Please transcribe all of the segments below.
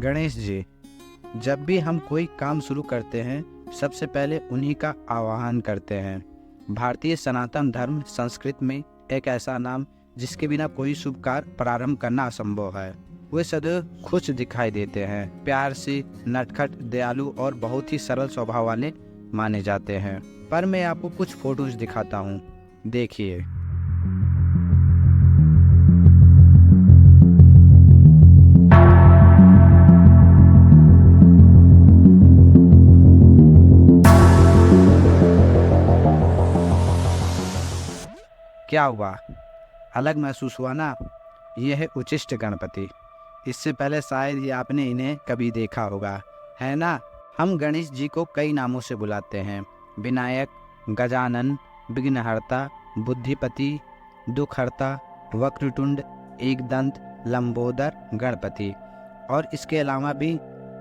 गणेश जी, जब भी हम कोई काम शुरू करते हैं सबसे पहले उन्हीं का आवाहन करते हैं। भारतीय सनातन धर्म संस्कृत में एक ऐसा नाम जिसके बिना कोई शुभ कार्य प्रारंभ करना असंभव है। वे सदैव खुश दिखाई देते हैं, प्यार से, नटखट, दयालु और बहुत ही सरल स्वभाव वाले माने जाते हैं। पर मैं आपको कुछ फोटोज दिखाता हूँ, देखिए। क्या हुआ, अलग महसूस हुआ ना? यह है उच्छिष्ट गणपति। इससे पहले शायद ही आपने इन्हें कभी देखा होगा, है ना? हम गणेश जी को कई नामों से बुलाते हैं। विनायक, गजानन, विघ्नहर्ता, बुद्धिपति, दुखहर्ता, वक्रतुंड, एकदंत, लंबोदर, गणपति। और इसके अलावा भी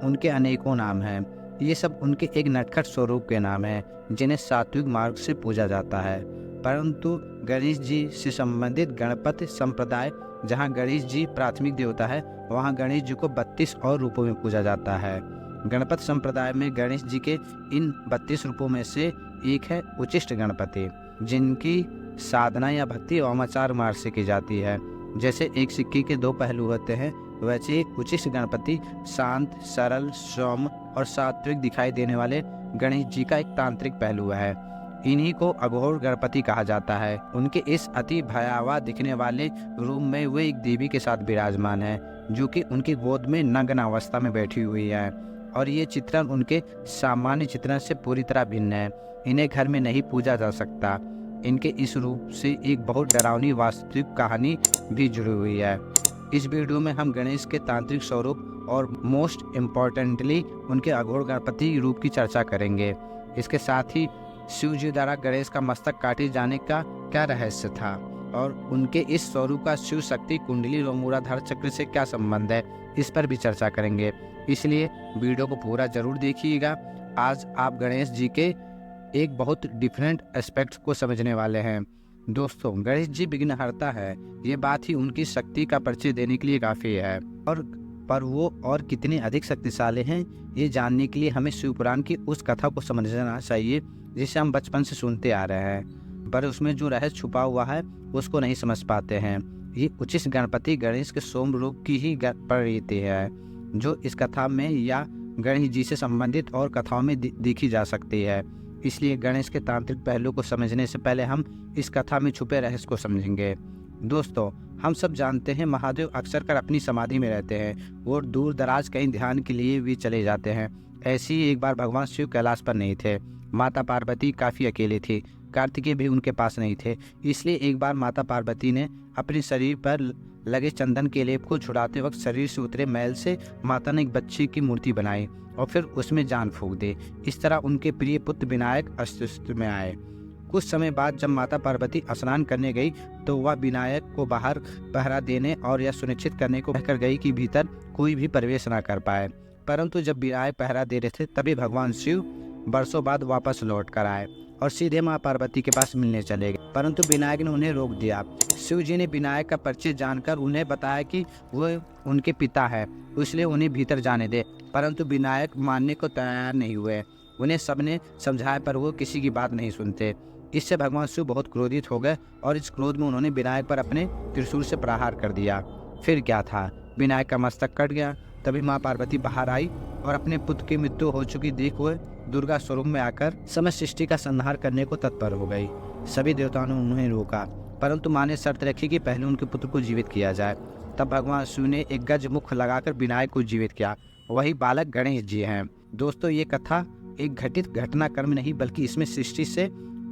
उनके अनेकों नाम हैं। ये सब उनके एक नटखट स्वरूप के नाम हैं जिन्हें सात्विक मार्ग से पूजा जाता है। परंतु गणेश जी से संबंधित गणपति संप्रदाय, जहाँ गणेश जी प्राथमिक देवता है, वहाँ गणेश जी को 32 और रूपों में पूजा जाता है। गणपति संप्रदाय में गणेश जी के इन 32 रूपों में से एक है उच्छिष्ट गणपति, जिनकी साधना या भक्ति वामाचार मार्ग से की जाती है। जैसे एक सिक्के के दो पहलू होते हैं, वैसे एक उच्छिष्ट गणपति शांत, सरल, सौम्य और सात्विक दिखाई देने वाले गणेश जी का एक तांत्रिक पहलू है। इन्हीं को अघोर गणपति कहा जाता है। उनके इस अति भयावह दिखने वाले रूप में वे एक देवी के साथ विराजमान है, जो कि उनकी गोद में नग्न अवस्था में बैठी हुई है। और ये चित्रण उनके सामान्य चित्रण से पूरी तरह भिन्न है। इन्हें घर में नहीं पूजा जा सकता। इनके इस रूप से एक बहुत डरावनी वास्तविक कहानी भी जुड़ी हुई है। इस वीडियो में हम गणेश के तांत्रिक स्वरूप और मोस्ट इम्पॉर्टेंटली उनके अघोर गणपति रूप की चर्चा करेंगे। इसके साथ ही शिव जी द्वारा गणेश का मस्तक काटे जाने का क्या रहस्य था और उनके इस स्वरूप का शिव शक्ति कुंडली और मूलाधार चक्र से क्या संबंध है, इस पर भी चर्चा करेंगे। इसलिए वीडियो को पूरा जरूर देखिएगा। आज आप गणेश जी के एक बहुत डिफरेंट एस्पेक्ट को समझने वाले हैं। दोस्तों, गणेश जी विघ्नहर्ता है, ये बात ही उनकी शक्ति का परिचय देने के लिए काफ़ी है। पर वो और कितने अधिक शक्तिशाली हैं, ये जानने के लिए हमें शिव पुराण की उस कथा को समझना चाहिए जिसे हम बचपन से सुनते आ रहे हैं, पर उसमें जो रहस्य छुपा हुआ है उसको नहीं समझ पाते हैं। ये उच्छिष्ट गणपति गणेश के सोम रूप की ही प्रतीति है, जो इस कथा में या गणेश जी से संबंधित और कथाओं में देखी जा सकती है। इसलिए गणेश के तांत्रिक पहलू को समझने से पहले हम इस कथा में छुपे रहस्य को समझेंगे। दोस्तों, हम सब जानते हैं महादेव अक्सर कर अपनी समाधि में रहते हैं और दूर दराज कहीं ध्यान के लिए भी चले जाते हैं। ऐसे ही एक बार भगवान शिव कैलाश पर नहीं थे। माता पार्वती काफ़ी अकेले थी, कार्तिकेय भी उनके पास नहीं थे। इसलिए एक बार माता पार्वती ने अपने शरीर पर लगे चंदन के लेप को छुड़ाते वक्त शरीर से उतरे मैल से माता ने एक बच्चे की मूर्ति बनाई और फिर उसमें जान फूंक दी। इस तरह उनके प्रिय पुत्र विनायक अस्तित्व में आए। कुछ समय बाद जब माता पार्वती स्नान करने गई तो वह विनायक को बाहर पहरा देने और यह सुनिश्चित करने को कहकर गई कि भीतर कोई भी प्रवेश न कर पाए। परंतु जब विनायक पहरा दे रहे थे तभी भगवान शिव बरसों बाद वापस लौट कर आए और सीधे माँ पार्वती के पास मिलने चले गए। परंतु विनायक ने उन्हें रोक दिया। शिव जी ने विनायक का परिचय जानकर उन्हें बताया कि वह उनके पिता है, इसलिए उन्हें भीतर जाने दे। परंतु विनायक मानने को तैयार नहीं हुए। उन्हें सबने समझाया पर वो किसी की बात नहीं सुनते। इससे भगवान शिव बहुत क्रोधित हो गए और इस क्रोध में उन्होंने विनायक पर अपने त्रिशूल से प्रहार कर दिया। फिर क्या था, विनायक का मस्तक कट गया। तभी माँ पार्वती बाहर आई और अपने पुत्र की मृत्यु हो चुकी देख हुए दुर्गा स्वरूप में आकर समस्त सृष्टि का संहार करने को तत्पर हो गई। सभी देवताओं ने उन्हें रोका, परंतु माँ ने शर्त रखी कि पहले उनके पुत्र को जीवित किया जाए। तब भगवान शिव ने एक गज मुख लगाकर विनायक को जीवित किया। वही बालक गणेश जी हैं। दोस्तों, ये कथा एक घटित घटनाक्रम नहीं बल्कि इसमें सृष्टि से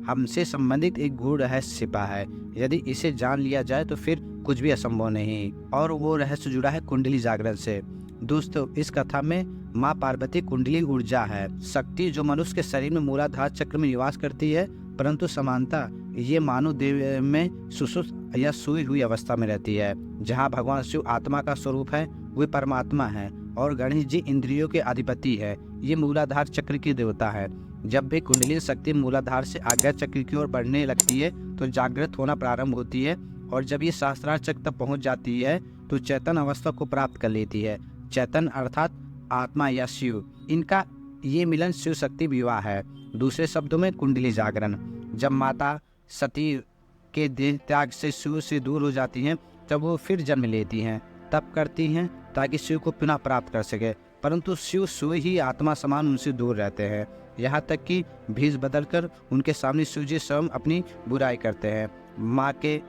हमसे संबंधित एक गूढ़ रहस्य छिपा है। यदि इसे जान लिया जाए तो फिर कुछ भी असंभव नहीं, और वो रहस्य जुड़ा है कुंडली जागरण से। दोस्तों, इस कथा में माँ पार्वती कुंडली ऊर्जा है, शक्ति जो मनुष्य के शरीर में मूलाधार चक्र में निवास करती है, परंतु समानता ये मानव देह में सुषुप्त या सोई हुई अवस्था में रहती है। जहाँ भगवान शिव आत्मा का स्वरूप है, वे परमात्मा है और गणेश जी इंद्रियों के अधिपति है। ये मूलाधार चक्र की देवता है। जब भी कुंडली शक्ति मूलाधार से आज्ञा चक्र की ओर बढ़ने लगती है तो जागृत होना प्रारंभ होती है, और जब ये सहस्त्रार चक्र तक पहुँच जाती है तो चेतन अवस्था को प्राप्त कर लेती है। चेतन अर्थात आत्मा या शिव, इनका ये मिलन शिव शक्ति विवाह है। दूसरे शब्दों में कुंडली जागरण। जब माता सती के देह त्याग से शिव से दूर हो जाती हैं, तब वो फिर जन्म लेती हैं, तप करती हैं ताकि शिव को पुनः प्राप्त कर सके, परंतु शिव स्वयं ही आत्मा समान उनसे दूर रहते हैं। यहाँ तक कि भेष बदलकर उनके सामने शिव जी स्वयं अपनी बुराई करते हैं।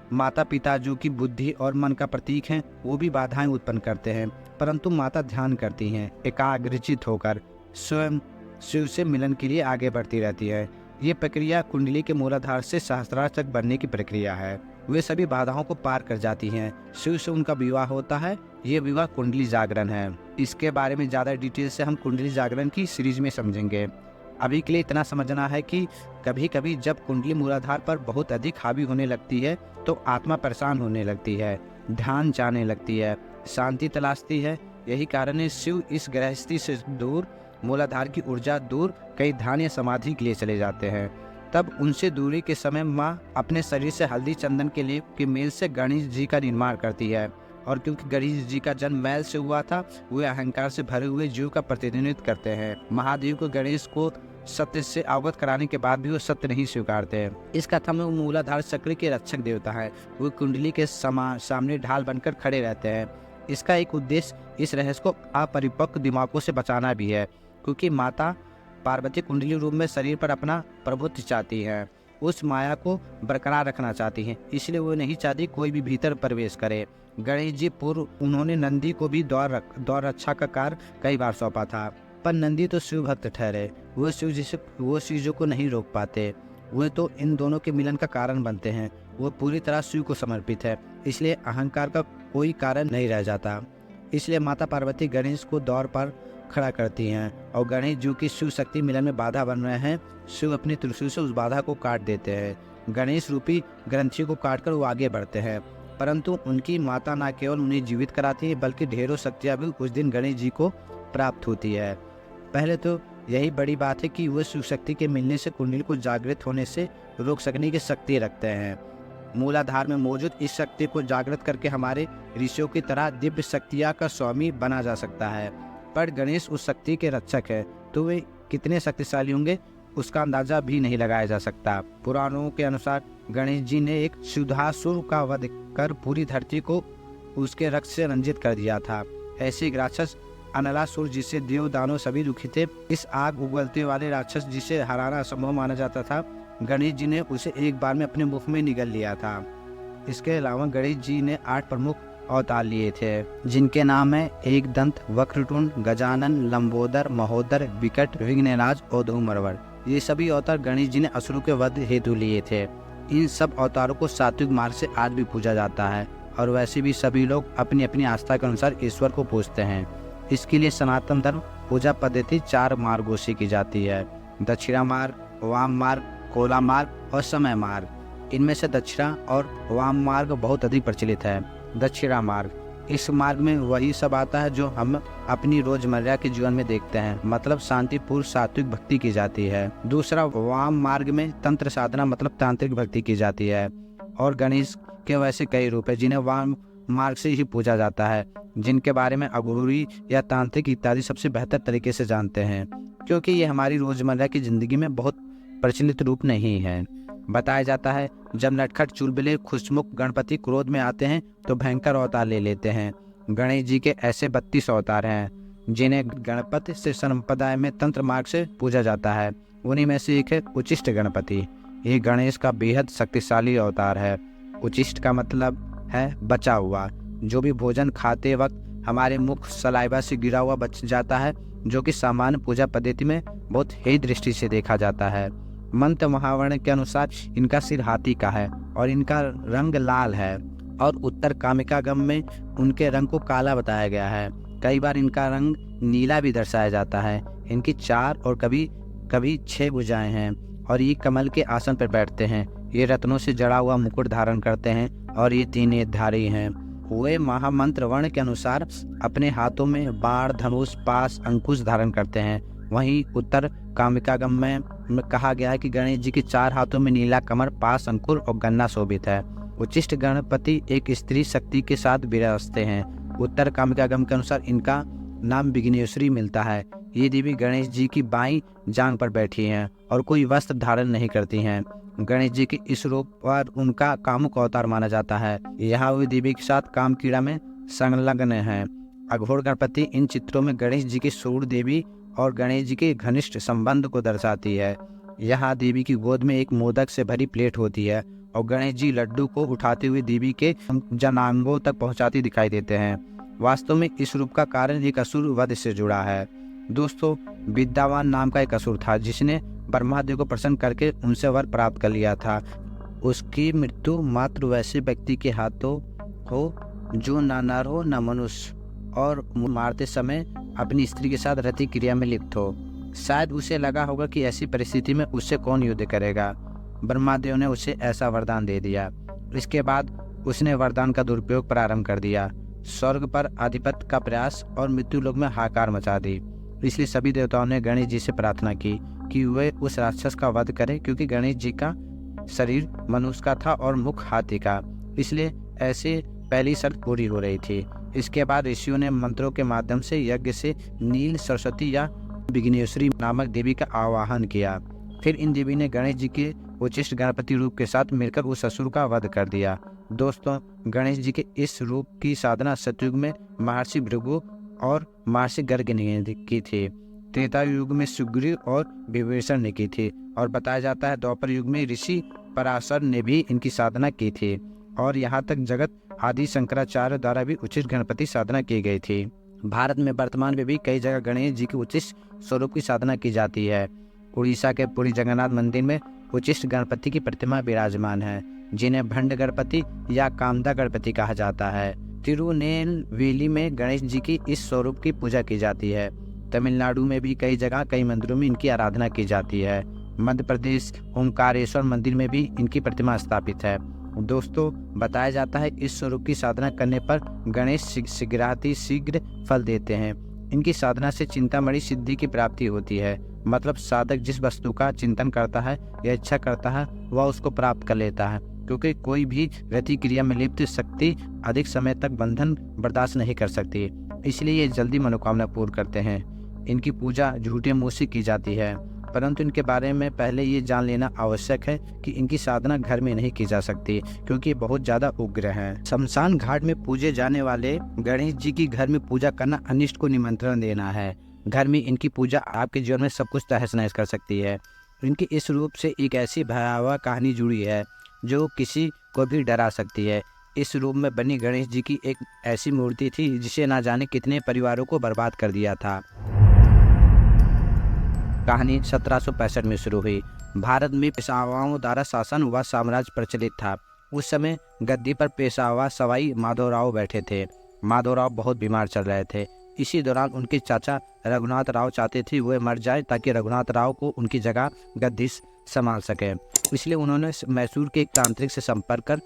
माता पिता जो कि बुद्धि और मन का प्रतीक हैं, वो भी बाधाएं उत्पन्न करते हैं, परंतु माता ध्यान करती हैं, एकाग्रचित होकर स्वयं शिव से मिलन के लिए आगे बढ़ती रहती है। ये प्रक्रिया कुंडली के मूलाधार से सहस्त्रार तक बढ़ने की प्रक्रिया है। वे सभी बाधाओं को पार कर जाती हैं, शिव से उनका विवाह होता है। ये विवाह कुंडली जागरण है। इसके बारे में ज़्यादा डिटेल से हम कुंडली जागरण की सीरीज में समझेंगे। अभी के लिए इतना समझना है कि कभी कभी जब कुंडली मूलाधार पर बहुत अधिक हावी होने लगती है तो आत्मा परेशान होने लगती है, ध्यान चाहने लगती है, शांति तलाशती है। यही कारण है शिव इस गृहस्थी से दूर, मूलाधार की ऊर्जा दूर कई ध्यान या समाधि के लिए चले जाते हैं। तब उनसे दूरी के समय माँ अपने शरीर से हल्दी चंदन के लेप के मेल से गणेश जी का निर्माण करती है, और क्योंकि गणेश जी का जन्म मैल से हुआ था, वे अहंकार से भरे हुए जीव का प्रतिनिधित्व करते हैं। महादेव को गणेश को सत्य से अवगत कराने के बाद भी वो सत्य नहीं स्वीकारते हैं। इस कथा में वो मूलाधार चक्र के रक्षक देवता है। वो कुंडली के सामने ढाल बनकर खड़े रहते हैं। इसका एक उद्देश्य इस रहस्य को अपरिपक्व दिमागों से बचाना भी है, क्योंकि माता पार्वती कुंडली रूप में शरीर पर अपना प्रभुत्व चाहती है, उस माया को बरकरार रखना चाहती हैं, इसलिए वो नहीं चाहती कोई भी भीतर प्रवेश करे। गणेश जी पूर्व उन्होंने नंदी को भी दौर रक्षा का कार्य कई बार सौंपा था, पर नंदी तो शिव भक्त ठहरे। वो शिव को नहीं रोक पाते। वे तो इन दोनों के मिलन का कारण बनते हैं। वो पूरी तरह शिव को समर्पित है, इसलिए अहंकार का कोई कारण नहीं रह जाता। इसलिए माता पार्वती गणेश को दौर पर खड़ा करती हैं, और गणेश जो कि शिव शक्ति मिलन में बाधा बन रहे हैं, शिव अपनी त्रिशूल से उस बाधा को काट देते हैं। गणेश रूपी ग्रंथि को काटकर वो आगे बढ़ते हैं, परंतु उनकी माता न केवल उन्हें जीवित कराती है, बल्कि ढेरों शक्तियाँ भी उस दिन गणेश जी को प्राप्त होती है। पहले तो यही बड़ी बात है कि वह शिव शक्ति के मिलने से कुंडली को जागृत होने से रोक सकने की शक्ति रखते हैं। मूलाधार में मौजूद इस शक्ति को जागृत करके हमारे ऋषियों की तरह दिव्य शक्तियाँ का स्वामी बना जा सकता है। पर गणेश उस शक्ति के रक्षक है, तो वे कितने शक्तिशाली होंगे उसका अंदाजा भी नहीं लगाया जा सकता। पुराणों के अनुसार गणेश जी ने एक क्षुधासुर का वध कर पूरी धरती को उसके रक्त से रंजित कर दिया था। ऐसे राक्षस अनलासुर, जिसे देव दानव सभी दुखी थे, इस आग उगलते वाले राक्षस जिसे हराना असंभव माना जाता था, गणेश जी ने उसे एक बार में अपने मुख में निगल लिया था। इसके अलावा गणेश जी ने 8 प्रमुख अवतार लिए थे, जिनके नाम है एक दंत, वक्रतुंड, गजानन, लंबोदर, महोदर, विकट, विघ्नराज और धूम्रवर। ये सभी अवतार गणेश जी ने असुरों के वध हेतु लिए थे। इन सब अवतारों को सात्विक मार्ग से आज भी पूजा जाता है, और वैसे भी सभी लोग अपनी अपनी आस्था के अनुसार ईश्वर को पूजते हैं। इसके लिए सनातन धर्म पूजा पद्धति 4 मार्गों से की जाती है: दक्षिणा मार्ग, वाम मार्ग, कोला मार्ग और समय मार्ग। इनमें से दक्षिणा और वाम मार्ग बहुत अधिक प्रचलित है। दक्षिणा मार्ग, इस मार्ग में वही सब आता है जो हम अपनी रोजमर्रा के जीवन में देखते हैं, मतलब शांतिपूर्ण सात्विक भक्ति की जाती है। दूसरा वाम मार्ग में तंत्र साधना मतलब तांत्रिक भक्ति की जाती है, और गणेश के वैसे कई रूप है जिन्हें वाम मार्ग से ही पूजा जाता है, जिनके बारे में अघोरी या तांत्रिक इत्यादि सबसे बेहतर तरीके से जानते हैं, क्योंकि ये हमारी रोजमर्रा की जिंदगी में बहुत प्रचलित रूप नहीं है। बताया जाता है जब नटखट चुलबुले खुशमुख गणपति क्रोध में आते हैं तो भयंकर अवतार ले लेते हैं। गणेश जी के ऐसे 32 अवतार हैं, जिन्हें गणपति से संप्रदाय में तंत्र मार्ग से पूजा जाता है। उन्हीं में से एक है उचिष्ट गणपति। ये गणेश का बेहद शक्तिशाली अवतार है। उचिष्ट का मतलब है बचा हुआ। जो भी भोजन खाते वक्त हमारे मुख सलाइवा से गिरा हुआ बच जाता है, जो कि सामान्य पूजा पद्धति में बहुत हेय दृष्टि से देखा जाता है। मंत्र महावर्ण के अनुसार इनका सिर हाथी का है और इनका रंग लाल है, और उत्तर कामिकागम में उनके रंग को काला बताया गया है। कई बार इनका रंग नीला भी दर्शाया जाता है। इनकी 4 और कभी 6 भुजाएं हैं, और ये कमल के आसन पर बैठते हैं। ये रत्नों से जड़ा हुआ मुकुट धारण करते हैं, और ये 3 नेत्रधारी हैं। वे महामंत्र वर्ण के अनुसार अपने हाथों में बाण, धनुष, पास, अंकुश धारण करते हैं। वहीं उत्तर कामिकागम में कहा गया है कि गणेश जी के 4 हाथों में नीला कमर, पास, अंकुर और गन्ना शोभित है। उचिष्ट गणपति एक स्त्री शक्ति के साथ विराजते हैं। उत्तर कामिकागम के अनुसार इनका नाम विघ्नेश्वरी मिलता है। ये देवी गणेश जी की बाईं जांघ पर बैठी हैं और कोई वस्त्र धारण नहीं करती हैं। गणेश जी के इस रूप पर उनका कामुक अवतार माना जाता है। यहाँ वे देवी के साथ काम क्रीड़ा में संलग्न हैं। अघोर गणपति इन चित्रों में गणेश जी की सूर देवी और गणेश जी के घनिष्ठ संबंध को दर्शाती है। यहाँ देवी की गोद में एक मोदक से भरी प्लेट होती है और गणेश जी लड्डू को उठाते हुए देवी के जनांगों तक पहुंचाते दिखाई देते हैं। वास्तव में इस रूप का कारण एक असुर वध से जुड़ा है। दोस्तों, विद्यावान नाम का एक असुर था जिसने ब्रह्मादेव को प्रसन्न करके उनसे वर प्राप्त कर लिया था। उसकी मृत्यु मात्र वैसे व्यक्ति के हाथों हो जो न नर हो न मनुष्य और मारते समय अपनी स्त्री के साथ रति क्रिया में लिप्त हो। शायद उसे लगा होगा कि ऐसी परिस्थिति में उससे कौन युद्ध करेगा। ब्रह्मादेव ने उसे ऐसा वरदान दे दिया। इसके बाद उसने वरदान का दुरुपयोग प्रारंभ कर दिया। स्वर्ग पर आधिपत्य का प्रयास और मृत्युलोक में हाहाकार मचा दी। इसलिए सभी देवताओं ने गणेश जी से प्रार्थना की कि वे उस राक्षस का वध करें, क्योंकि गणेश जी का शरीर मनुष्य का था और मुख हाथी का। इसलिए ऐसे पहली शर्त पूरी हो रही थी। इसके बाद ऋषियों ने मंत्रों के माध्यम से यज्ञ से नील सरस्वती या विघ्नेश्वरी नामक देवी का आवाहन किया। फिर इन देवी ने गणेश जी के उचिष्ट गणपति रूप के साथ मिलकर उस असुर का वध कर दिया। दोस्तों, गणेश जी के इस रूप की साधना सतयुग में महर्षि भृगु और महर्षि गर्ग ने की थी। त्रेता युग में सुग्रीव और विभीषण ने की थी और बताया जाता है द्वापर युग में ऋषि पराशर ने भी इनकी साधना की थी और यहाँ तक जगत आदि शंकराचार्य द्वारा भी उचिष्ट गणपति साधना की गई थी। भारत में वर्तमान में भी कई जगह गणेश जी के उचिष्ट स्वरूप की साधना की जाती है। उड़ीसा के पुरी जगन्नाथ मंदिर में उचिष्ट गणपति की प्रतिमा विराजमान है, जिन्हें भंड गणपति या कामदा गणपति कहा जाता है। तिरुनेलवेली में गणेश जी की इस स्वरूप की पूजा की जाती है। तमिलनाडु में भी कई जगह कई मंदिरों में इनकी आराधना की जाती है। मध्य प्रदेश ओमकारेश्वर मंदिर में भी इनकी प्रतिमा स्थापित है। दोस्तों, बताया जाता है इस स्वरूप की साधना करने पर गणेश शीघ्र फल देते हैं। इनकी साधना से चिंतामणि सिद्धि की प्राप्ति होती है। मतलब साधक जिस वस्तु का चिंतन करता है या इच्छा करता है वह उसको प्राप्त कर लेता है, क्योंकि कोई भी रति क्रिया में लिप्त शक्ति अधिक समय तक बंधन बर्दाश्त नहीं कर सकती। इसलिए ये जल्दी मनोकामना पूर्ण करते हैं। इनकी पूजा झूठे मुँह से की जाती है, परंतु इनके बारे में पहले ये जान लेना आवश्यक है कि इनकी साधना घर में नहीं की जा सकती, क्योंकि बहुत ज्यादा उग्र हैं। शमशान घाट में पूजे जाने वाले गणेश जी की घर में पूजा करना अनिष्ट को निमंत्रण देना है। घर में इनकी पूजा आपके जीवन में सब कुछ तहस नहस कर सकती है। इनके इस रूप से एक ऐसी भयावह कहानी जुड़ी है जो किसी को भी डरा सकती है। इस रूप में बनी गणेश जी की एक ऐसी मूर्ति थी जिसे ना जाने कितने परिवारों को बर्बाद कर दिया था। कहानी 1765 में शुरू हुई। भारत में पेशवाओं द्वारा शासन व साम्राज्य प्रचलित था। उस समय गद्दी पर पेशवा सवाई माधवराव बैठे थे। माधवराव बहुत बीमार चल रहे थे। इसी दौरान उनके चाचा रघुनाथ राव चाहते थे वे मर जाए ताकि रघुनाथ राव को उनकी जगह गद्दी संभाल सके। इसलिए उन्होंने मैसूर के एक तांत्रिक से संपर्क कर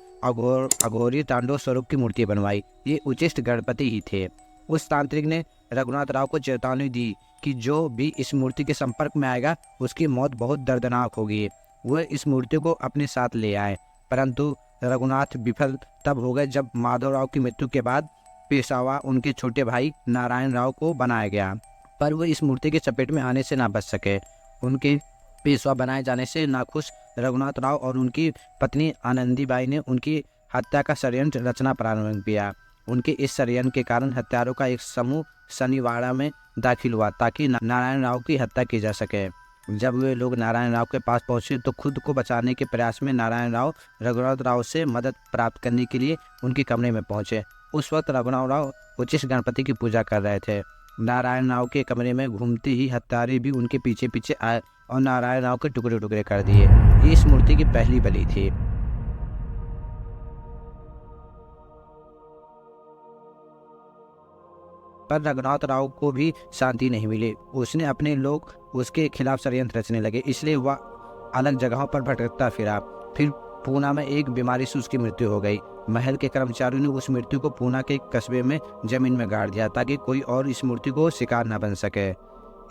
अघोरी तांडव स्वरूप की मूर्ति बनवाई। ये उचिष्ट गणपति ही थे। उस तांत्रिक ने रघुनाथ राव को चेतावनी दी कि जो भी इस मूर्ति के संपर्क में आएगा उसकी मौत बहुत दर्दनाक होगी। वह इस मूर्ति को अपने साथ ले आए, परंतु रघुनाथ विफल तब हो गए जब माधवराव की मृत्यु के बाद पेशवा उनके छोटे भाई नारायण राव को बनाया गया, पर वह इस मूर्ति के चपेट में आने से ना बच सके। उनके पेशवा बनाए जाने से नाखुश रघुनाथ राव और उनकी पत्नी आनंदीबाई ने उनकी हत्या का षड्यंत्र रचना प्रारंभ किया। उनके इस षड्यंत्र के कारण हत्यारों का एक समूह शनिवाड़ा में दाखिल हुआ ताकि नारायण राव की हत्या की जा सके। जब वे लोग नारायण राव के पास पहुंचे तो खुद को बचाने के प्रयास में नारायण राव रघुनाथ राव से मदद प्राप्त करने के लिए उनके कमरे में पहुंचे। उस वक्त रघुनाथ राव उचिष्ट गणपति की पूजा कर रहे थे। नारायण राव के कमरे में घूमते ही हत्यारे भी उनके पीछे पीछे आए और नारायण राव के टुकड़े टुकड़े कर दिए। ये इस मूर्ति की पहली बलि थी। पर रघुनाथ राव को भी शांति नहीं मिली। उसने अपने लोग उसके खिलाफ षड्यंत्र रचने लगे, इसलिए वह अलग जगहों पर भटकता फिरा। फिर पूना में एक बीमारी से उसकी मृत्यु हो गई। महल के कर्मचारियों ने उस मृत्यु को पूना के कस्बे में जमीन में गाड़ दिया ताकि कोई और इस मूर्ति को शिकार न बन सके।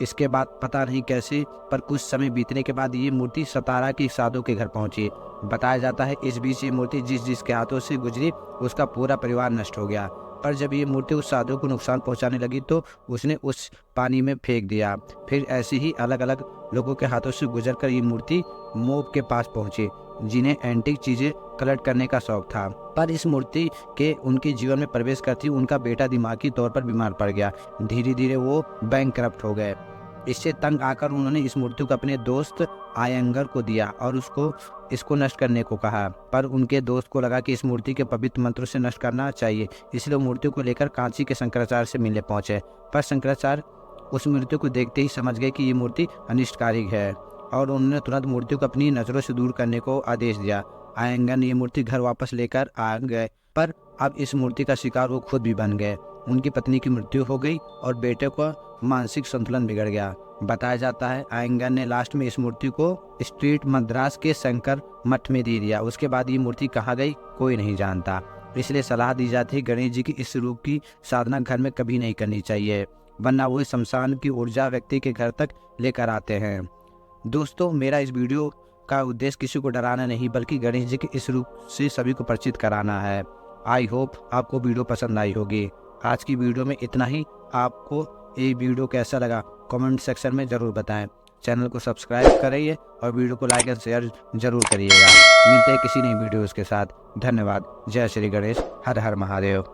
इसके बाद पता नहीं कैसे पर कुछ समय बीतने के बाद ये मूर्ति सतारा के साधु के घर पहुंची। बताया जाता है इस बीच ये मूर्ति जिस जिसके हाथों से गुजरी उसका पूरा परिवार नष्ट हो गया। पर जब ये मूर्ति उस साधु को नुकसान पहुंचाने लगी तो उसने उस पानी में फेंक दिया। फिर ऐसे ही अलग अलग लोगों के हाथों से गुजरकर ये मूर्ति मोब के पास पहुंची, जिन्हें एंटीक चीज़ें कलेक्ट करने का शौक था। पर इस मूर्ति के उनके जीवन में प्रवेश करती उनका बेटा दिमागी तौर पर बीमार पड़ गया। धीरे धीरे वो बैंकक्रप्ट हो गए। इससे तंग आकर उन्होंने इस मूर्ति को अपने दोस्त आयंगर को दिया और इसको नष्ट करने को कहा। पर उनके दोस्त को लगा कि इस मूर्ति के पवित्र मंत्रों से नष्ट करना चाहिए, इसलिए मूर्ति को लेकर कांची के शंकराचार्य से मिलने पहुंचे। पर शंकराचार्य उस मूर्ति को देखते ही समझ गए कि ये मूर्ति अनिष्टकारी है और उन्होंने तुरंत मूर्ति को अपनी नज़रों से दूर करने को आदेश दिया। आयंगर ने ये मूर्ति घर वापस लेकर आ गए, पर अब इस मूर्ति का शिकार वो खुद भी बन गए। उनकी पत्नी की मृत्यु हो गई और बेटे का मानसिक संतुलन बिगड़ गया। बताया जाता है आयंगर ने लास्ट में इस मूर्ति को स्ट्रीट मद्रास के शंकर मठ में दे दिया। उसके बाद ये मूर्ति कहाँ गई कोई नहीं जानता। इसलिए सलाह दी जाती है गणेश जी की इस रूप की साधना घर में कभी नहीं करनी चाहिए, वरना वो शमशान की ऊर्जा व्यक्ति के घर तक लेकर आते हैं। दोस्तों, मेरा इस वीडियो का उद्देश्य किसी को डराना नहीं बल्कि गणेश जी के इस रूप से सभी को परिचित कराना है। आई होप आपको वीडियो पसंद आई होगी। आज की वीडियो में इतना ही। आपको ये वीडियो कैसा लगा कमेंट सेक्शन में ज़रूर बताएं। चैनल को सब्सक्राइब करिए और वीडियो को लाइक एंड शेयर जरूर करिएगा। मिलते हैं किसी नई वीडियोज़ के साथ। धन्यवाद। जय श्री गणेश। हर हर महादेव।